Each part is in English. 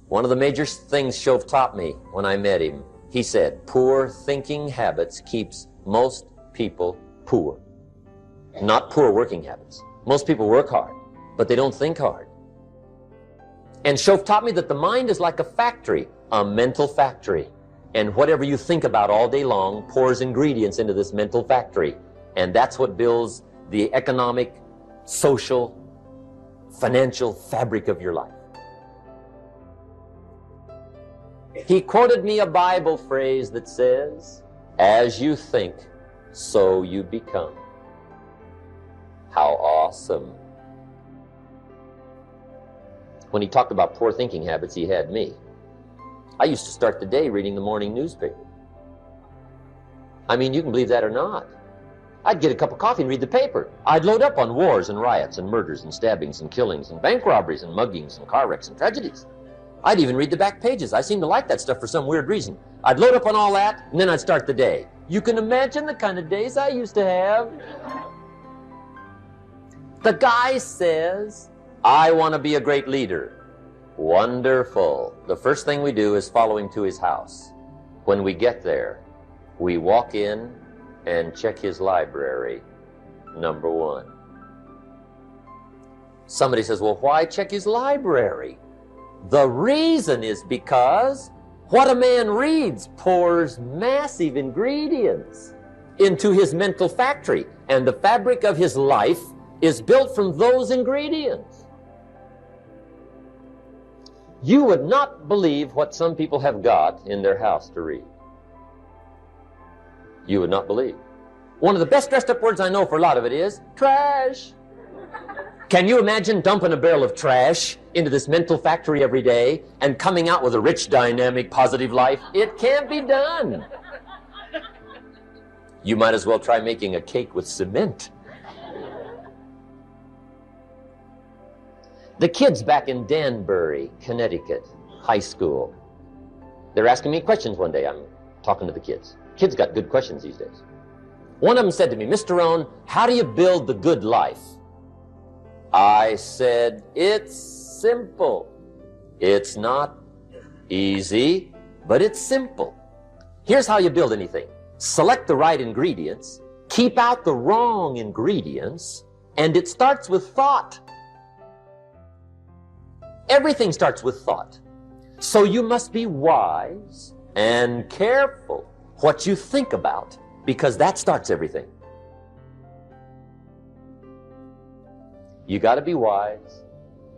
One of the major things Shove taught me when I met him, he said, poor thinking habits keeps most people poor. Not poor working habits. Most people work hard, but they don't think hard. And Shove taught me that the mind is like a factory, a mental factory. And whatever you think about all day long pours ingredients into this mental factory. And that's what builds the economic, social, financial fabric of your life. He quoted me a Bible phrase that says, as you think, so you become. How awesome. When he talked about poor thinking habits, he had me. I used to start the day reading the morning newspaper. I mean, you can believe that or not. I'd get a cup of coffee and read the paper. I'd load up on wars and riots and murders and stabbings and killings and bank robberies and muggings and car wrecks and tragedies. I'd even read the back pages. I seem to like that stuff for some weird reason. I'd load up on all that, and then I'd start the day. You can imagine the kind of days I used to have. The guy says, I want to be a great leader. Wonderful. The first thing we do is follow him to his house. When we get there, we walk in and check his library, number one. Somebody says, well, why check his library? The reason is because what a man reads pours massive ingredients into his mental factory, and the fabric of his life is built from those ingredients. You would not believe what some people have got in their house to read. You would not believe. One of the best dressed up words I know for a lot of it is trash. Can you imagine dumping a barrel of trash into this mental factory every day and coming out with a rich, dynamic, positive life? It can't be done. You might as well try making a cake with cement. The kids back in Danbury, Connecticut, high school, they're asking me questions one day. I'm talking to the kids. Kids got good questions these days. One of them said to me, Mr. Rohn, how do you build the good life? I said, it's simple. It's not easy, but it's simple. Here's how you build anything. Select the right ingredients, keep out the wrong ingredients, and it starts with thought. Everything starts with thought. So you must be wise and careful what you think about, because that starts everything. You got to be wise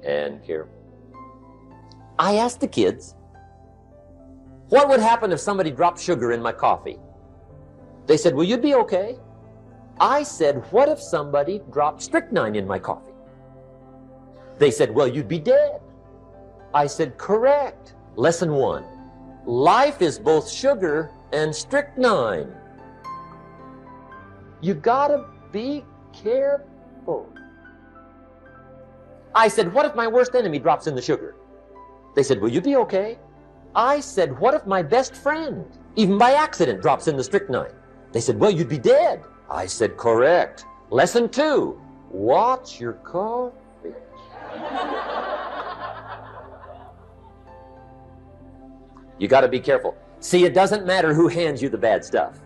and careful. I asked the kids, what would happen if somebody dropped sugar in my coffee? They said, well, you'd be okay. I said, what if somebody dropped strychnine in my coffee? They said, well, you'd be dead. I said, correct. Lesson one, life is both sugar and strychnine. You gotta be careful. I said, what if my worst enemy drops in the sugar? They said, will you be okay? I said, what if my best friend, even by accident, drops in the strychnine? They said, well, you'd be dead. I said, correct. Lesson two, watch your coffee. You got to be careful. See, it doesn't matter who hands you the bad stuff.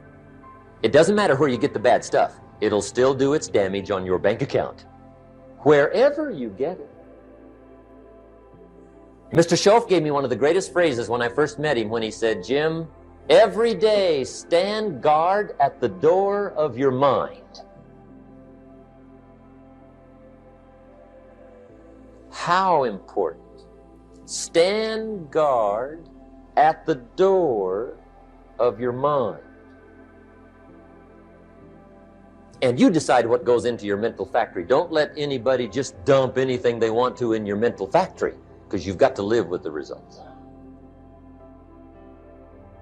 It doesn't matter where you get the bad stuff. It'll still do its damage on your bank account, wherever you get it. Mr. Schoaf gave me one of the greatest phrases when I first met him when he said, Jim, every day stand guard at the door of your mind. How important. Stand guard at the door of your mind. And you decide what goes into your mental factory. Don't let anybody just dump anything they want to in your mental factory, because you've got to live with the results.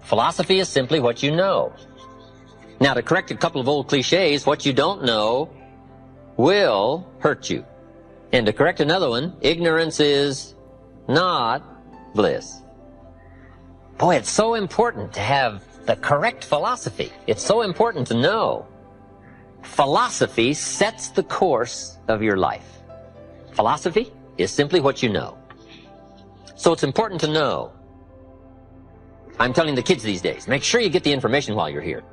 Philosophy is simply what you know. Now, to correct a couple of old cliches, what you don't know will hurt you. And to correct another one, ignorance is not bliss. Boy, it's so important to have the correct philosophy. It's so important to know. Philosophy sets the course of your life. Philosophy is simply what you know. So it's important to know. I'm telling the kids these days, make sure you get the information while you're here.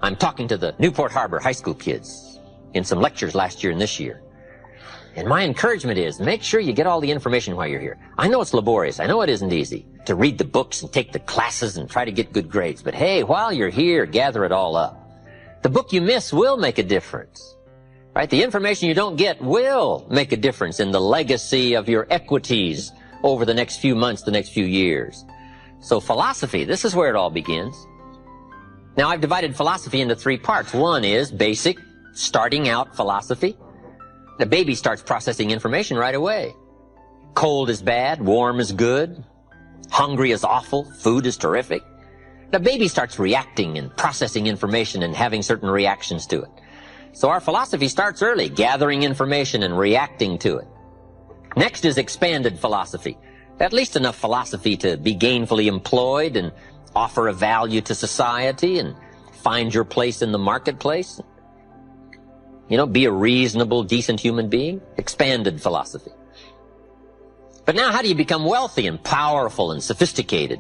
I'm talking to the Newport Harbor high school kids in some lectures last year and this year. And my encouragement is, make sure you get all the information while you're here. I know it's laborious. I know it isn't easy to read the books and take the classes and try to get good grades. But hey, while you're here, gather it all up. The book you miss will make a difference. Right? The information you don't get will make a difference in the legacy of your equities over the next few months, the next few years. So philosophy, this is where it all begins. Now, I've divided philosophy into 3 parts. One is basic, starting out philosophy. The baby starts processing information right away. Cold is bad, warm is good, hungry is awful, food is terrific. The baby starts reacting and processing information and having certain reactions to it. So our philosophy starts early, gathering information and reacting to it. Next is expanded philosophy. At least enough philosophy to be gainfully employed and offer a value to society and find your place in the marketplace. You know, be a reasonable, decent human being. Expanded philosophy. But now how do you become wealthy and powerful and sophisticated,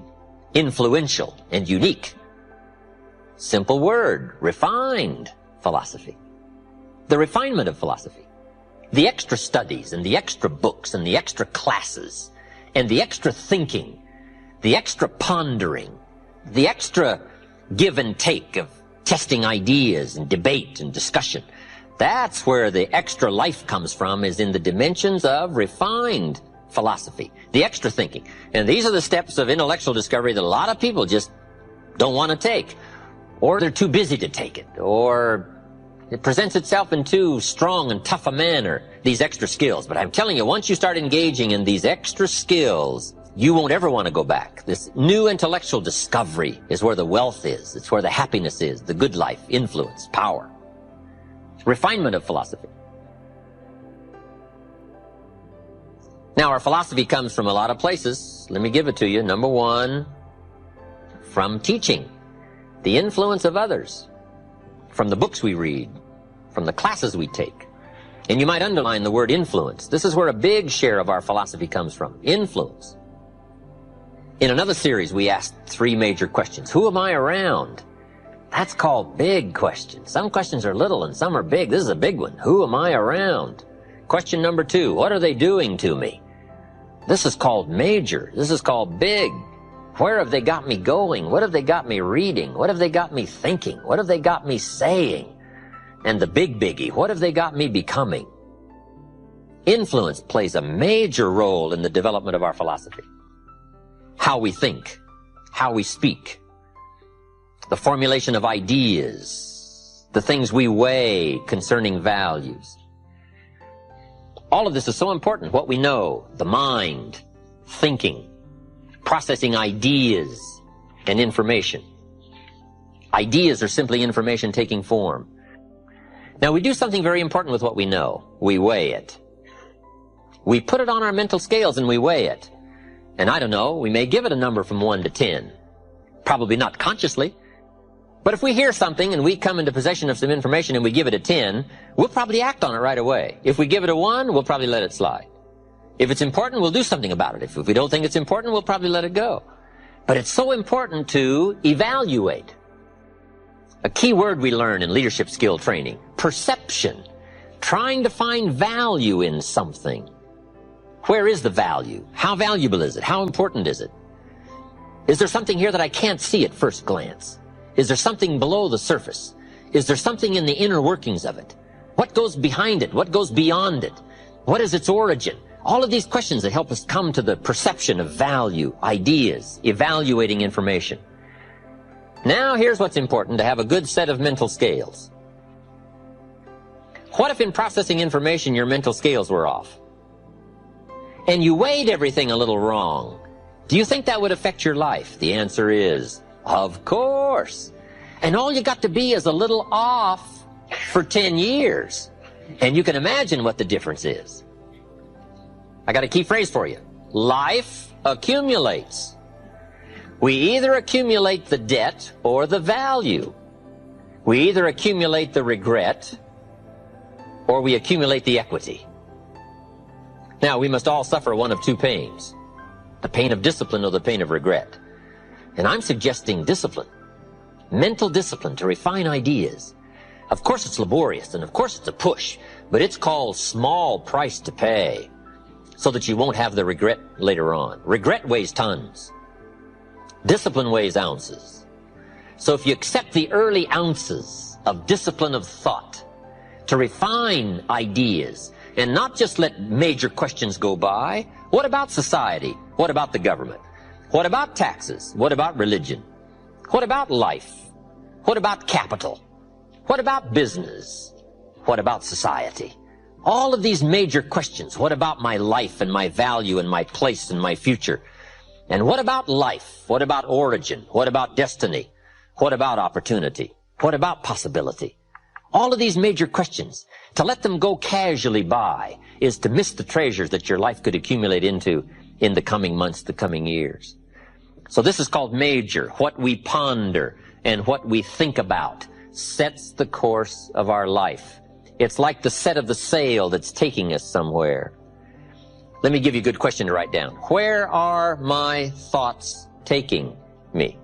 influential and unique? Simple word, refined philosophy. The refinement of philosophy. The extra studies and the extra books and the extra classes and the extra thinking, the extra pondering, the extra give and take of testing ideas and debate and discussion. That's where the extra life comes from, is in the dimensions of refined philosophy, the extra thinking. And these are the steps of intellectual discovery that a lot of people just don't want to take, or they're too busy to take it, or it presents itself in too strong and tough a manner, these extra skills. But I'm telling you, once you start engaging in these extra skills, you won't ever want to go back. This new intellectual discovery is where the wealth is. It's where the happiness is, the good life, influence, power. Refinement of philosophy. Now, our philosophy comes from a lot of places. Let me give it to you. Number 1, from teaching, the influence of others, from the books we read, from the classes we take. And you might underline the word influence. This is where a big share of our philosophy comes from. Influence. In another series, we asked 3 major questions. Who am I around? That's called big questions. Some questions are little and some are big. This is a big one. Who am I around? Question number 2, what are they doing to me? This is called major. This is called big. Where have they got me going? What have they got me reading? What have they got me thinking? What have they got me saying? And the big biggie, what have they got me becoming? Influence plays a major role in the development of our philosophy. How we think, how we speak, the formulation of ideas, the things we weigh concerning values. All of this is so important. What we know, the mind, thinking, processing ideas and information. Ideas are simply information taking form. Now, we do something very important with what we know. We weigh it. We put it on our mental scales and we weigh it. And I don't know, we may give it a number from 1 to 10. Probably not consciously. But if we hear something and we come into possession of some information and we give it a 10, we'll probably act on it right away. If we give it a 1, we'll probably let it slide. If it's important, we'll do something about it. If we don't think it's important, we'll probably let it go. But it's so important to evaluate. A key word we learn in leadership skill training, perception. Trying to find value in something. Where is the value? How valuable is it? How important is it? Is there something here that I can't see at first glance? Is there something below the surface? Is there something in the inner workings of it? What goes behind it? What goes beyond it? What is its origin? All of these questions that help us come to the perception of value, ideas, evaluating information. Now here's what's important, to have a good set of mental scales. What if in processing information your mental scales were off? And you weighed everything a little wrong? Do you think that would affect your life? The answer is, of course. And all you got to be is a little off for 10 years. And you can imagine what the difference is. I got a key phrase for you. Life accumulates. We either accumulate the debt or the value. We either accumulate the regret or we accumulate the equity. Now, we must all suffer one of 2 pains. The pain of discipline or the pain of regret? And I'm suggesting discipline. Mental discipline to refine ideas. Of course it's laborious, and of course it's a push, but it's called small price to pay so that you won't have the regret later on. Regret weighs tons. Discipline weighs ounces. So if you accept the early ounces of discipline of thought to refine ideas and not just let major questions go by, what about society? What about the government? What about taxes? What about religion? What about life? What about capital? What about business? What about society? All of these major questions. What about my life and my value and my place and my future? And what about life? What about origin? What about destiny? What about opportunity? What about possibility? All of these major questions, to let them go casually by is to miss the treasures that your life could accumulate into in the coming months, the coming years. So this is called major. What we ponder and what we think about sets the course of our life. It's like the set of the sail that's taking us somewhere. Let me give you a good question to write down. Where are my thoughts taking me?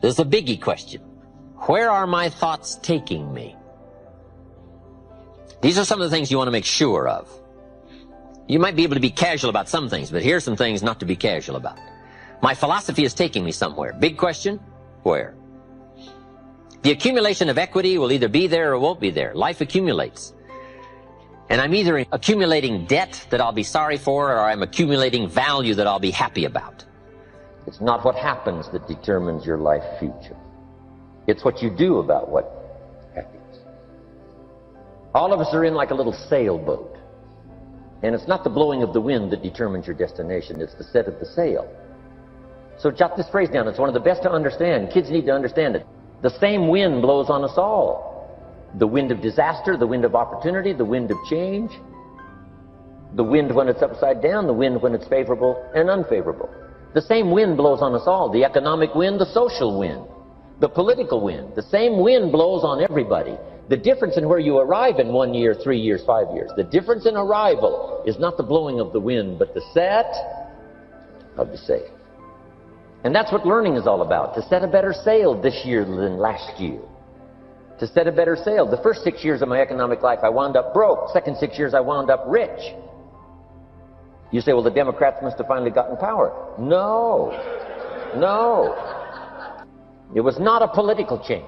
This is a biggie question. Where are my thoughts taking me? These are some of the things you want to make sure of. You might be able to be casual about some things, but here's some things not to be casual about. My philosophy is taking me somewhere. Big question, where? The accumulation of equity will either be there or won't be there. Life accumulates. And I'm either accumulating debt that I'll be sorry for, or I'm accumulating value that I'll be happy about. It's not what happens that determines your life future. It's what you do about what happens. All of us are in like a little sailboat. And it's not the blowing of the wind that determines your destination. It's the set of the sail. So jot this phrase down. It's one of the best to understand. Kids need to understand it. The same wind blows on us all. The wind of disaster, the wind of opportunity, the wind of change. The wind when it's upside down, the wind when it's favorable and unfavorable. The same wind blows on us all. The economic wind, the social wind, the political wind. The same wind blows on everybody. The difference in where you arrive in 1 year, 3 years, 5 years, the difference in arrival is not the blowing of the wind, but the set of the sail. And that's what learning is all about, to set a better sail this year than last year. To set a better sail. The first 6 years of my economic life, I wound up broke. Second 6 years, I wound up rich. You say, well, the Democrats must have finally gotten power. No. No. It was not a political change.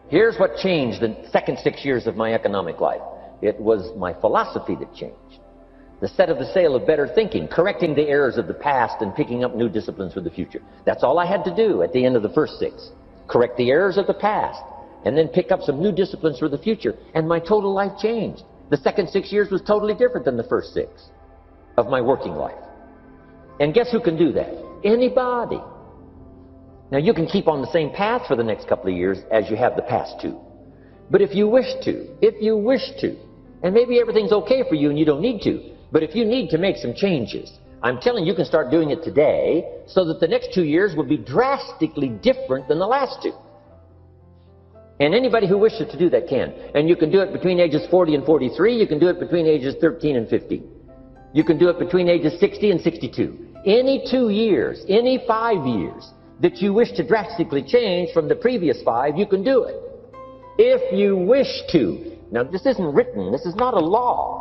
Here's what changed the second 6 years of my economic life. It was my philosophy that changed. The set of the sail of better thinking, correcting the errors of the past and picking up new disciplines for the future. That's all I had to do at the end of the first 6. Correct the errors of the past and then pick up some new disciplines for the future. And my total life changed. The second 6 years was totally different than the first 6 of my working life. And guess who can do that? Anybody. Now you can keep on the same path for the next couple of years as you have the past 2. But if you wish to, and maybe everything's okay for you and you don't need to, but if you need to make some changes, I'm telling you, you can start doing it today so that the next 2 years will be drastically different than the last 2. And anybody who wishes to do that can. And you can do it between ages 40 and 43. You can do it between ages 13 and 15. You can do it between ages 60 and 62. Any 2 years, any 5 years that you wish to drastically change from the previous 5, you can do it. If you wish to. Now, this isn't written. This is not a law.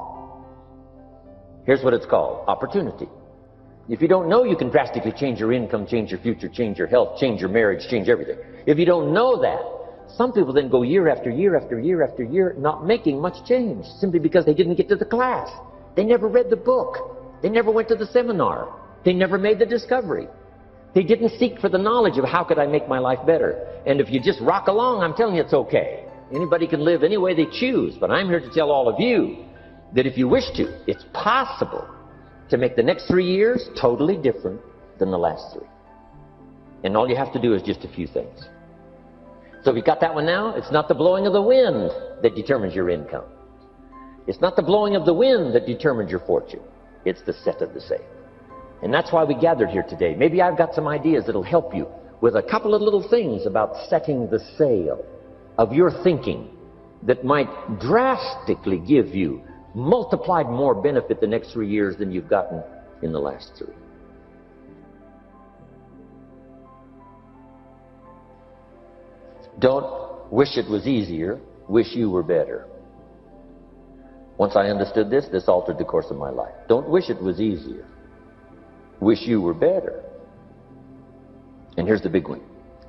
Here's what it's called. Opportunity. If you don't know you can drastically change your income, change your future, change your health, change your marriage, change everything. If you don't know that, some people then go year after year after year after year not making much change simply because they didn't get to the class. They never read the book. They never went to the seminar. They never made the discovery. They didn't seek for the knowledge of how could I make my life better. And if you just rock along, I'm telling you it's okay. Anybody can live any way they choose, but I'm here to tell all of you that if you wish to, it's possible to make the next 3 years totally different than the last 3. And all you have to do is just a few things. So we got that one now? It's not the blowing of the wind that determines your income. It's not the blowing of the wind that determines your fortune. It's the set of the sail. And that's why we gathered here today. Maybe I've got some ideas that'll help you with a couple of little things about setting the sail of your thinking that might drastically give you multiplied more benefit the next 3 years than you've gotten in the last 3. Don't wish it was easier, wish you were better. Once I understood this, this altered the course of my life. Don't wish it was easier, wish you were better. And here's the big one.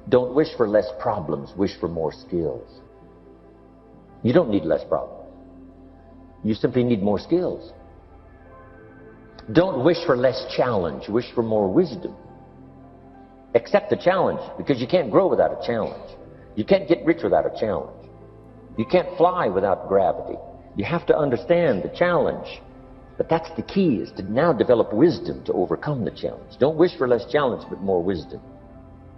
Don't wish for less problems, wish for more skills. You don't need less problems. You simply need more skills. Don't wish for less challenge, wish for more wisdom. Accept the challenge, because you can't grow without a challenge. You can't get rich without a challenge. You can't fly without gravity. You have to understand the challenge. But that's the key, is to now develop wisdom to overcome the challenge. Don't wish for less challenge, but more wisdom.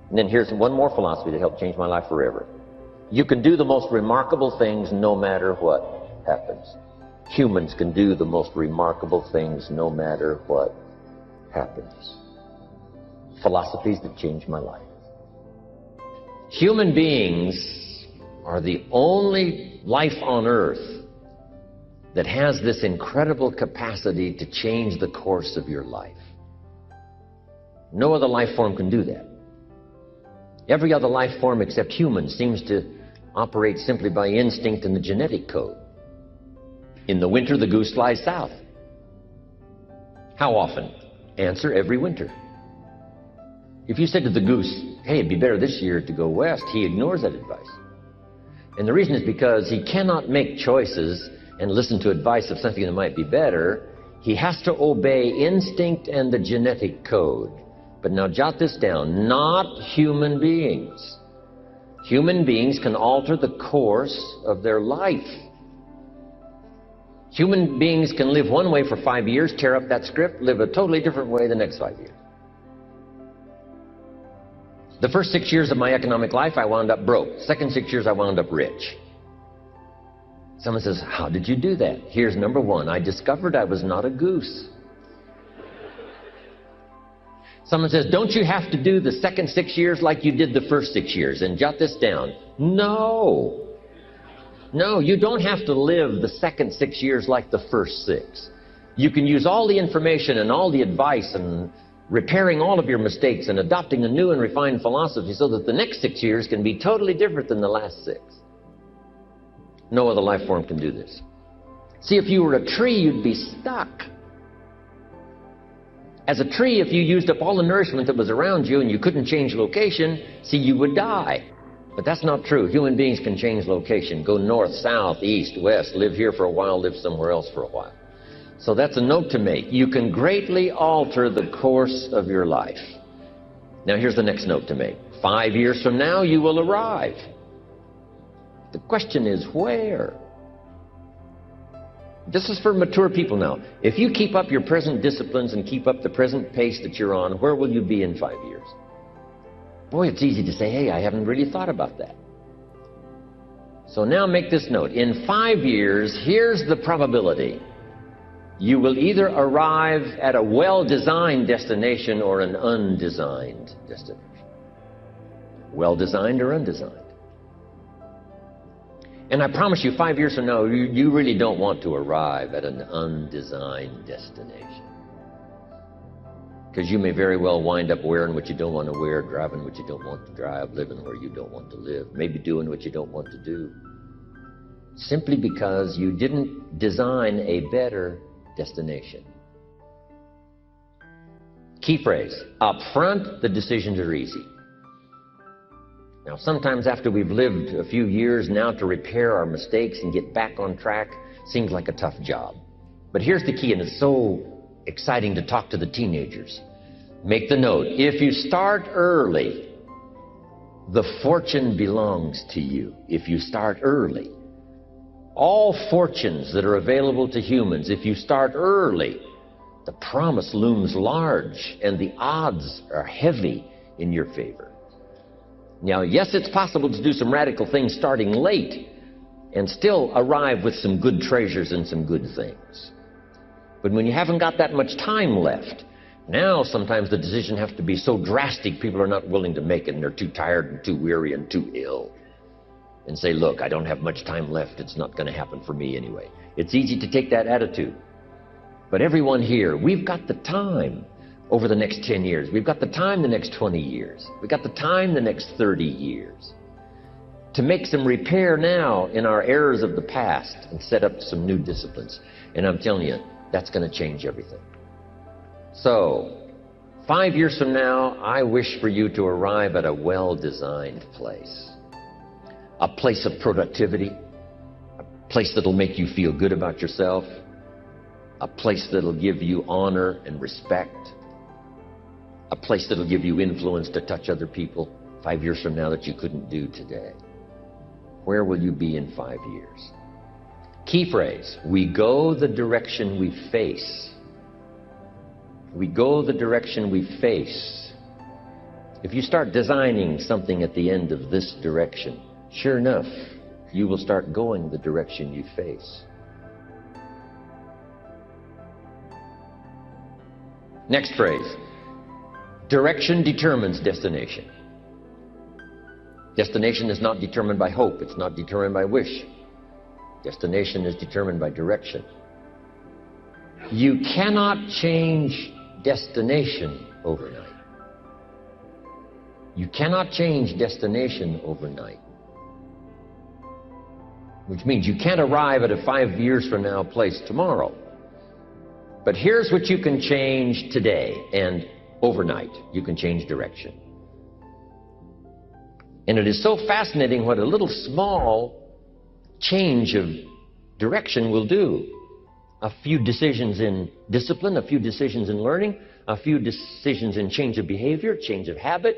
And then here's one more philosophy that helped change my life forever. You can do the most remarkable things no matter what happens. Humans can do the most remarkable things no matter what happens. Philosophies that changed my life. Human beings are the only life on earth that has this incredible capacity to change the course of your life. No other life form can do that. Every other life form except humans seems to operate simply by instinct and the genetic code. In the winter, the goose flies south. How often? Answer, every winter. If you said to the goose, hey, it'd be better this year to go west, he ignores that advice. And the reason is because he cannot make choices and listen to advice of something that might be better. He has to obey instinct and the genetic code. But now jot this down, not human beings. Human beings can alter the course of their life. Human beings can live one way for 5 years, tear up that script, live a totally different way the next 5 years. The first 6 years of my economic life, I wound up broke. Second 6 years, I wound up rich. Someone says, how did you do that? Here's number one. I discovered I was not a goose. Someone says, don't you have to do the second 6 years like you did the first 6 years? And jot this down. No. No, you don't have to live the second 6 years like the first 6. You can use all the information and all the advice and repairing all of your mistakes and adopting a new and refined philosophy so that the next 6 years can be totally different than the last 6. No other life form can do this. See, if you were a tree, you'd be stuck. As a tree, if you used up all the nourishment that was around you and you couldn't change location, see, you would die. But that's not true. Human beings can change location, go north, south, east, west, live here for a while, live somewhere else for a while. So that's a note to make. You can greatly alter the course of your life. Now here's the next note to make. 5 years from now, you will arrive. The question is where? This is for mature people now. If you keep up your present disciplines and keep up the present pace that you're on, where will you be in 5 years? Boy, it's easy to say, hey, I haven't really thought about that. So now make this note. In 5 years, here's the probability. You will either arrive at a well-designed destination or an undesigned destination. Well-designed or undesigned. And I promise you, 5 years from now, you really don't want to arrive at an undesigned destination. Because you may very well wind up wearing what you don't want to wear, driving what you don't want to drive, living where you don't want to live, maybe doing what you don't want to do. Simply because you didn't design a better destination. Key phrase, up front, the decisions are easy. Now, sometimes after we've lived a few years, now to repair our mistakes and get back on track seems like a tough job. But here's the key, and it's so exciting to talk to the teenagers. Make the note. If you start early, the fortune belongs to you. If you start early. All fortunes that are available to humans, if you start early, the promise looms large and the odds are heavy in your favor. Now, yes, it's possible to do some radical things starting late and still arrive with some good treasures and some good things. But when you haven't got that much time left, now sometimes the decision has to be so drastic people are not willing to make it and they're too tired and too weary and too ill. And say, look, I don't have much time left. It's not going to happen for me anyway. It's easy to take that attitude. But everyone here, we've got the time over the next 10 years. We've got the time the next 20 years. We've got the time the next 30 years to make some repair now in our errors of the past and set up some new disciplines. And I'm telling you, that's going to change everything. So, 5 years from now, I wish for you to arrive at a well-designed place. A place of productivity, a place that'll make you feel good about yourself, a place that'll give you honor and respect, a place that'll give you influence to touch other people 5 years from now that you couldn't do today. Where will you be in 5 years? Key phrase, we go the direction we face. We go the direction we face. If you start designing something at the end of this direction, sure enough, you will start going the direction you face. Next phrase, direction determines destination. Destination is not determined by hope. It's not determined by wish. Destination is determined by direction. You cannot change destination overnight. You cannot change destination overnight. Which means you can't arrive at a 5 years from now place tomorrow. But here's what you can change today and overnight. You can change direction. And it is so fascinating what a little small change of direction will do. A few decisions in discipline, a few decisions in learning, a few decisions in change of behavior, change of habit,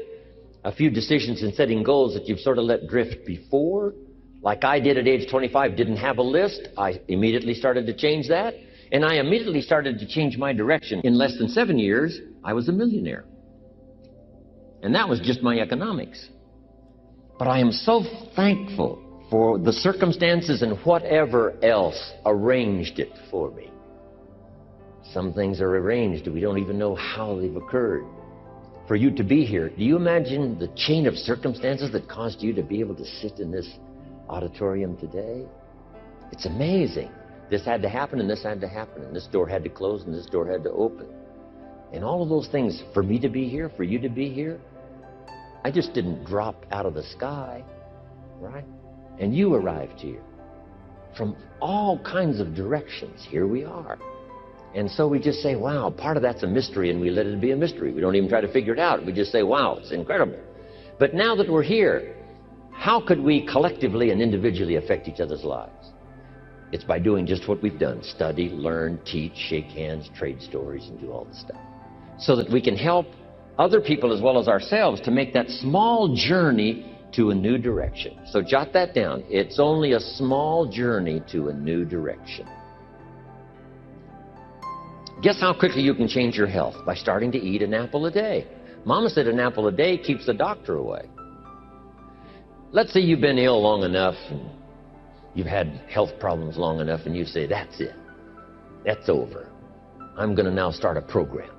a few decisions in setting goals that you've sort of let drift before. Like I did at age 25, didn't have a list. I immediately started to change that. And I immediately started to change my direction. In less than 7 years, I was a millionaire. And that was just my economics. But I am so thankful for the circumstances and whatever else arranged it for me. Some things are arranged, we don't even know how they've occurred. For you to be here, do you imagine the chain of circumstances that caused you to be able to sit in this auditorium today? It's amazing. This had to happen, and this had to happen, and this door had to close, and this door had to open. And all of those things, for me to be here, for you to be here, I just didn't drop out of the sky, right? And you arrived here from all kinds of directions. Here we are. And so we just say, wow, part of that's a mystery, and we let it be a mystery. We don't even try to figure it out. We just say, wow, it's incredible. But now that we're here, how could we collectively and individually affect each other's lives? It's by doing just what we've done. Study, learn, teach, shake hands, trade stories, and do all this stuff. So that we can help other people as well as ourselves to make that small journey to a new direction. So jot that down. It's only a small journey to a new direction. Guess how quickly you can change your health? By starting to eat an apple a day. Mama said an apple a day keeps the doctor away. Let's say you've been ill long enough, and you've had health problems long enough, and you say, that's it. That's over. I'm going to now start a program.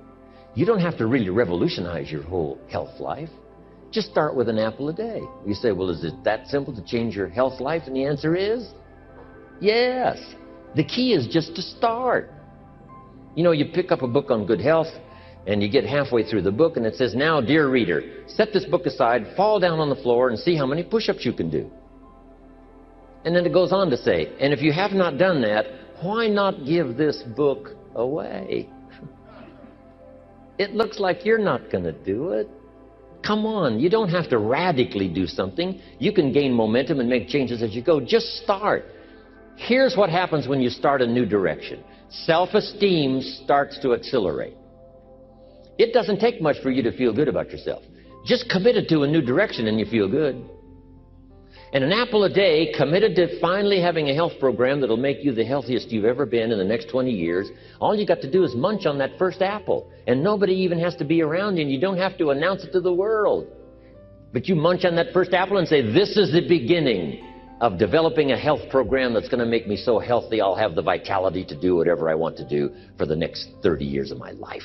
You don't have to really revolutionize your whole health life. Just start with an apple a day. You say, well, is it that simple to change your health life? And the answer is, yes. The key is just to start. You know, you pick up a book on good health, and you get halfway through the book, and it says, now, dear reader, set this book aside, fall down on the floor, and see how many push-ups you can do. And then it goes on to say, and if you have not done that, why not give this book away? It looks like you're not going to do it. Come on, you don't have to radically do something. You can gain momentum and make changes as you go. Just start. Here's what happens when you start a new direction. Self-esteem starts to accelerate. It doesn't take much for you to feel good about yourself. Just committed to a new direction and you feel good. And an apple a day, committed to finally having a health program that'll make you the healthiest you've ever been in the next 20 years, all you got to do is munch on that first apple. And nobody even has to be around you, and you don't have to announce it to the world. But you munch on that first apple and say, this is the beginning of developing a health program that's going to make me so healthy I'll have the vitality to do whatever I want to do for the next 30 years of my life.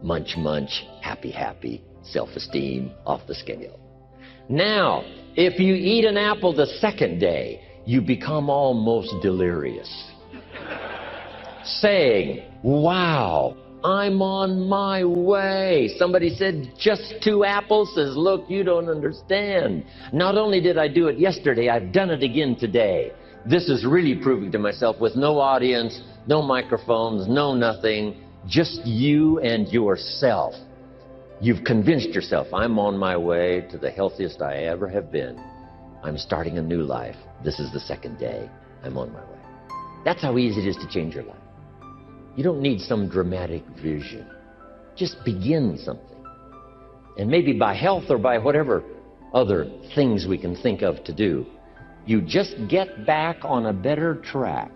Munch, munch, happy, happy, self-esteem off the scale. Now, if you eat an apple the second day, you become almost delirious. saying, wow, I'm on my way. Somebody said, just 2 apples. Says, look, you don't understand. Not only did I do it yesterday, I've done it again today. This is really proving to myself with no audience, no microphones, no nothing, just you and yourself. You've convinced yourself, I'm on my way to the healthiest I ever have been. I'm starting a new life. This is the 2nd day. I'm on my way. That's how easy it is to change your life. You don't need some dramatic vision. Just begin something. And maybe by health or by whatever other things we can think of to do, you just get back on a better track.